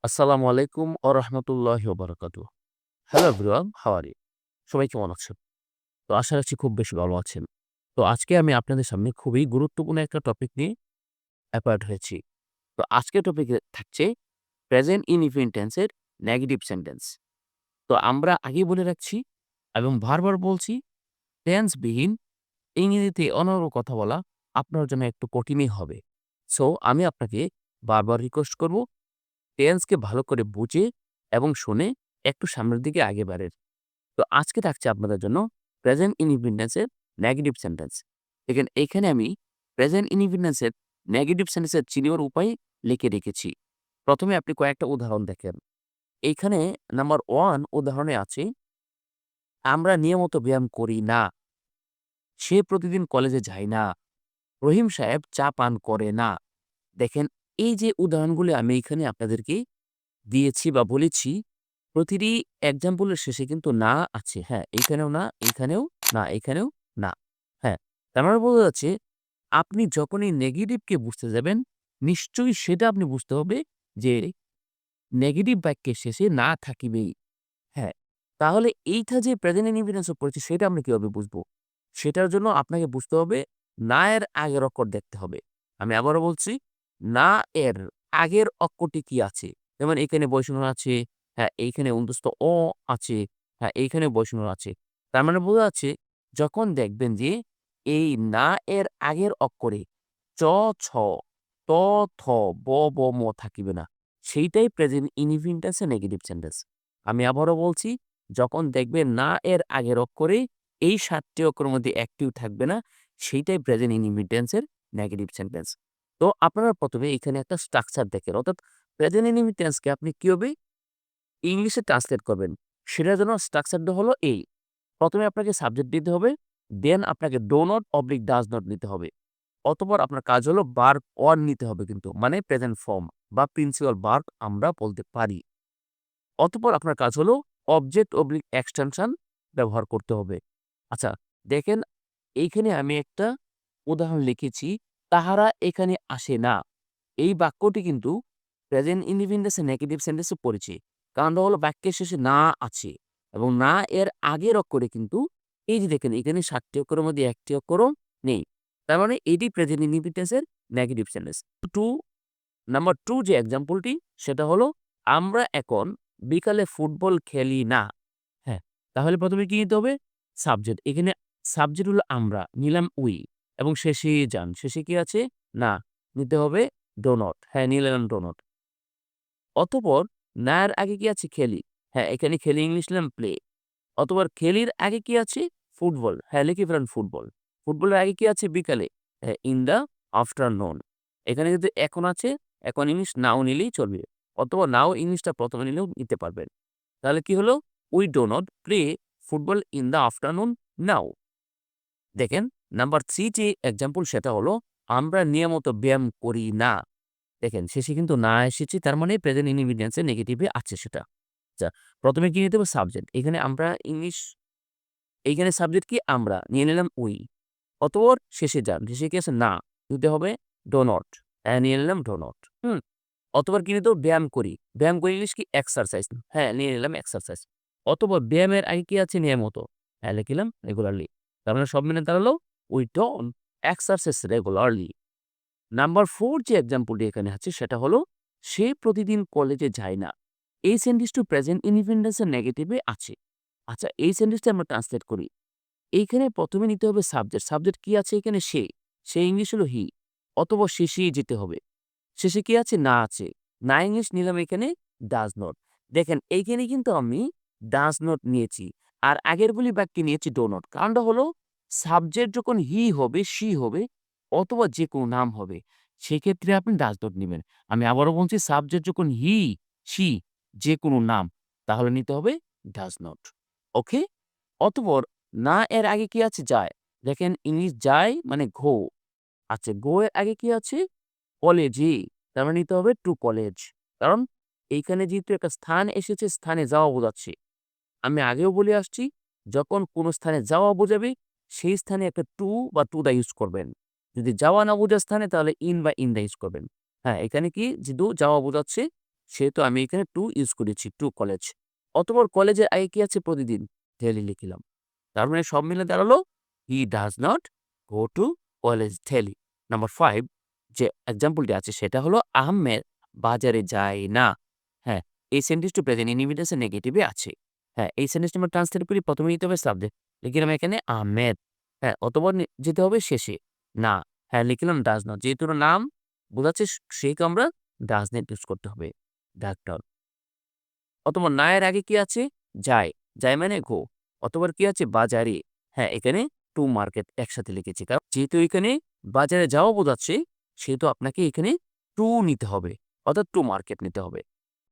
আসসালামু আলাইকুম ওয়া রাহমাতুল্লাহি ওয়া বারাকাতুহু। Hello everyone, how are you? সবাই কেমন আছেন? তো আশা রাখছি খুব বেশি ভালো আছেন। তো আজকে আমি আপনাদের সামনে খুবই গুরুত্বপূর্ণ একটা টপিক নিয়ে অ্যাপয়েন্ট হয়েছি। তো আজকের টপিকে থাকছে প্রেজেন্ট ইনডিফিনিট টেন্সের নেগেটিভ সেন্টেন্স। তো আমরা আগেই বলে রাখছি এবং বারবার বলছি টেন্সবিহীন ইংরেজিতে অনর্গল কথা বলা আপনার জন্য একটু কঠিনই হবে। সো আমি আপনাকে বারবার রিকোয়েস্ট করব টেন্সকে ভালো করে বুঝে এবং শুনে একটু সামনের দিকে আগে বাড়েন। তো আজকে থাকছে আপনাদের জন্য প্রেজেন্ট ইনডিপেন্ডেন্সের নেগেটিভ সেন্টেন্স। দেখেন এইখানে আমি প্রেজেন্ট ইনডিপেন্ডেন্সের নেগেটিভ সেন্টেন্সের চিনিওর উপায় লিখে রেখেছি। প্রথমে আপনি কয়েকটা উদাহরণ দেখেন। এইখানে নাম্বার 1 উদাহরণে আছে, আমরা নিয়মিত ব্যায়াম করি না। সে প্রতিদিন কলেজে যায় না। রহিম সাহেব চা পান করে না। দেখেন এই যে উদাহরণগুলি আমি এখানে আপনাদেরকে দিয়েছি বা বলেছি, প্রতিটি এক্সাম্পলের শেষে কিন্তু না আছে। হ্যাঁ, এইখানেও না, এইখানেও না, এইখানেও না। হ্যাঁ, তার মানে বোঝা যাচ্ছে আপনি যখনই নেগেটিভকে বুঝতে যাবেন, নিশ্চয়ই সেটা আপনি বুঝতে হবে যে নেগেটিভ বাক্যের শেষে না থাকিবেই। হ্যাঁ, তাহলে এইটা যে প্রেজেন্ট ইনডিফিনিটস অফ পড়েছি সেটা আমরা কিভাবে বুঝবো? সেটার জন্য আপনাকে বুঝতে হবে না এর আগের অক্ষর দেখতে হবে। আমি আবারও বলছি, না এর আগের অক্ষরটি কি আছে? যেমন এখানে বৈষণ্য আছে, হ্যাঁ, এইখানে অন্তস্থ অ আছে, হ্যাঁ, এইখানে বৈষণ্য আছে। তার মানে বোঝা যাচ্ছে যখন দেখবেন যে এই না এর আগের অক্ষরে চ, ছ, ত, থ, ব, ম থাকিবে না। সেইটাই প্রেজেন্ট ইনডিফিনিট এর নেগেটিভ সেন্টেন্স। আমি আবারও বলছি, যখন দেখবেন না এর আগের অক্ষরে এই ৭ টি অক্ষরের মধ্যে একটিও থাকবে না, সেইটাই প্রেজেন্ট ইনডিফিনিট টেন্সের নেগেটিভ সেন্টেন্স। তো আপনারা ১ম এ এখানে একটা স্ট্রাকচার দেখেন। অর্থাৎ প্রেজেন্ট ইনডিফিনিট টেন্সকে আপনি কিভাবে ইংলিশে ট্রান্সলেট করবেন, সেটার জন্য স্ট্রাকচারটা হলো এই। ১ম এ আপনাকে সাবজেক্ট দিতে হবে, দেন আপনাকে do not oblique does not নিতে হবে। অতঃপর আপনার কাজ হলো ভার্ব অর নিতে হবে কিন্তু। মানে প্রেজেন্ট ফর্ম বা প্রিন্সিপাল ভার্ব আমরা বলতে পারি। অতঃপর আপনার কাজ হলো অবজেক্ট অবলিক এক্সটেনশন ব্যবহার করতে হবে। আচ্ছা, দেখেন এইখানে আমি একটা উদাহরণ লিখেছি, তাহারা এখানে আসে না। এই বাক্যটি কিন্তু প্রেজেন্ট ইনডিফিনিট এর নেগেটিভ সেন্টেন্সে পড়েছে। কারণটা হলো বাক্যের শেষে না আছে এবং না এর আগের অক্ষরে কিন্তু এই যে দেখেন এখানে ৭ টি অক্ষরের মধ্যে ১ টি অক্ষরও নেই। তার মানে এটি প্রেজেন্ট ইনডিফিনিট এর নেগেটিভ সেন্টেন্স। টু নাম্বার 2 যে এক্সাম্পলটি সেটা হলো, আমরা এখন বিকালে ফুটবল খেলি না। হ্যাঁ, তাহলে ১ম এ কি নিতে হবে? সাবজেক্ট। এখানে সাবজেক্ট হলো আমরা, নিলাম উই এবং শেষে যান। শেষে কি আছে? না। নিতে হবে ডো নট। হ্যাঁ, নিলাম ডো নট। অতঃপর না এর আগে কি আছে? খেলি। হ্যাঁ, এখানে খেলি ইংলিশ নিলাম প্লে। অতঃপর খেলির আগে কি আছে? ফুটবল। হ্যাঁ, লিখে ফেলেন ফুটবল। ফুটবলের আগে কি আছে? বিকালে। হ্যাঁ, ইন দ্য আফটারনুন। এখানে যদি এখন আছে, এখন ইংলিশ নাও নিলেই চলবে। অথবা নাও ইংলিশটা ১ম এ নিলেও নিতে পারবেন। তাহলে কি হলো? We do not play football in the afternoon now. দেখেন নাম্বার ৩ যে এক্সাম্পল সেটা হলো, আমরা নিয়মিত ব্যায়াম করি না। দেখেন শেষে কিন্তু না এসেছে, তার মানে প্রেজেন্ট ইনডিফিনিট এর নেগেটিভে আছে সেটা। আচ্ছা, ১ম এ কি নিতে হবে? সাবজেক্ট। এখানে আমরা ইংলিশ, এইখানে সাবজেক্ট কি? আমরা। নিয়ে নিলাম উই। অতঃপর শেষে যান। শেষে কি আছে? না। নিতে হবে ডো নট। নিয়ে নিলাম ডো নট। হুম? অতঃপর কি নিতে হবে? ব্যায়াম করি। ব্যায়াম করি ইংলিশ কি? এক্সারসাইজ। হ্যাঁ, নিয়ে নিলাম এক্সারসাইজ। অতঃপর ব্যায়ামের আগে কি আছে? নিয়মিত। হ্যাঁ, লিখলাম রেগুলারলি। তার মানে সব মিলে দাঁড়ালো we don't exercise regularly. Number 4 যে এক্সাম্পলটি এখানে আছে সেটা হলো, সে প্রতিদিন কলেজে যায় না। এই সেন্টেন্সটি প্রেজেন্ট ইনডিফিনিট এর নেগেটিভে আছে। আচ্ছা, এই সেন্টেন্সটা আমরা ট্রান্সলেট করি। এইখানে ১ম এ নিতে হবে সাবজেক্ট। সাবজেক্ট কি আছে এখানে? সে। সে ইংলিশ হলো হি। অথবা শেষেই যেতে হবে। শেষে কি আছে? না আছে। না ইংলিশ নিলাম এখানে ডাজ নট। দেখেন এইখানে কিন্তু আমি ডাজ নট নিয়েছি। আর আগেরগুলি বাক্যে নিয়েছি ডো নট। কারণটা হলো সাবজেক্ট যখন হি হবে, শি হবে অথবা যেকোনো নাম হবে, সেক্ষেত্রে আপনি ডাজ নট নিবেন। আমি আবারও বলছি, সাবজেক্ট যখন হি, শি যেকোনো নাম, তাহলে নিতে হবে ডাজ নট। ওকে? অতঃপর না এর আগে কি আছে? যায়। দেখেন ইংলিশ যায় মানে গো। আচ্ছা, গো এর আগে কি আছে? কলেজে। তার মানে নিতে হবে টু কলেজ। কারণ এইখানে যেহেতু একটা স্থান এসেছে, স্থানে যাওয়া বোঝাচ্ছে। আমি আগেও বলে আসছি, যখন কোন স্থানে যাওয়া বোঝাবে, সেই স্থানে একটা টু বা টু দা ইউজ করবেন। যদি যাওয়া না বোঝায় স্থানে, তাহলে ইন বা ইন দা ইউজ করবেন। হ্যাঁ, এখানে কি যেহেতু যাওয়া বোঝাচ্ছে, সেহেতু আমি এখানে টু ইউজ করেছি, টু কলেজ। অথবা কলেজের আগে কি আছে প্রতিদিন? ডেইলি লিখলাম। তার মানে সব মিলে দাঁড়ালো he does not go to college daily. Number 5 যে এক্সাম্পলটি আছে সেটা হলো আহমেদ বাজারে যায় না। হ্যাঁ, এই সেন্টেন্সটি প্রেজেন্ট ইনডিফিনিট নেগেটিভে আছে। হ্যাঁ, এই সেন্টেন্সটা আমরা ট্রান্সলেট করি, প্রথমে নিতে হবে সাবজেক্ট। লিখলাম এখানে আহমেদ। হ্যাঁ, অথবা যেতে হবে শেষে। না, হ্যাঁ লিখলাম ডাজ নট। যেহেতু ওর নাম বোঝাচ্ছে সেহেতু আমরা ডাজ নট ইউজ করতে হবে। ডাক্তার। অথবা না এর আগে কি আছে? যায়। যায় মানে গো। অথবা কি আছে? বাজারে। হ্যাঁ, এখানে টু মার্কেট একসাথে লিখেছি। কারণ যেহেতু এখানে বাজারে যাওয়া বোঝাচ্ছে, সেহেতু আপনাকে এখানে টু নিতে হবে। অর্থাৎ টু মার্কেট নিতে হবে।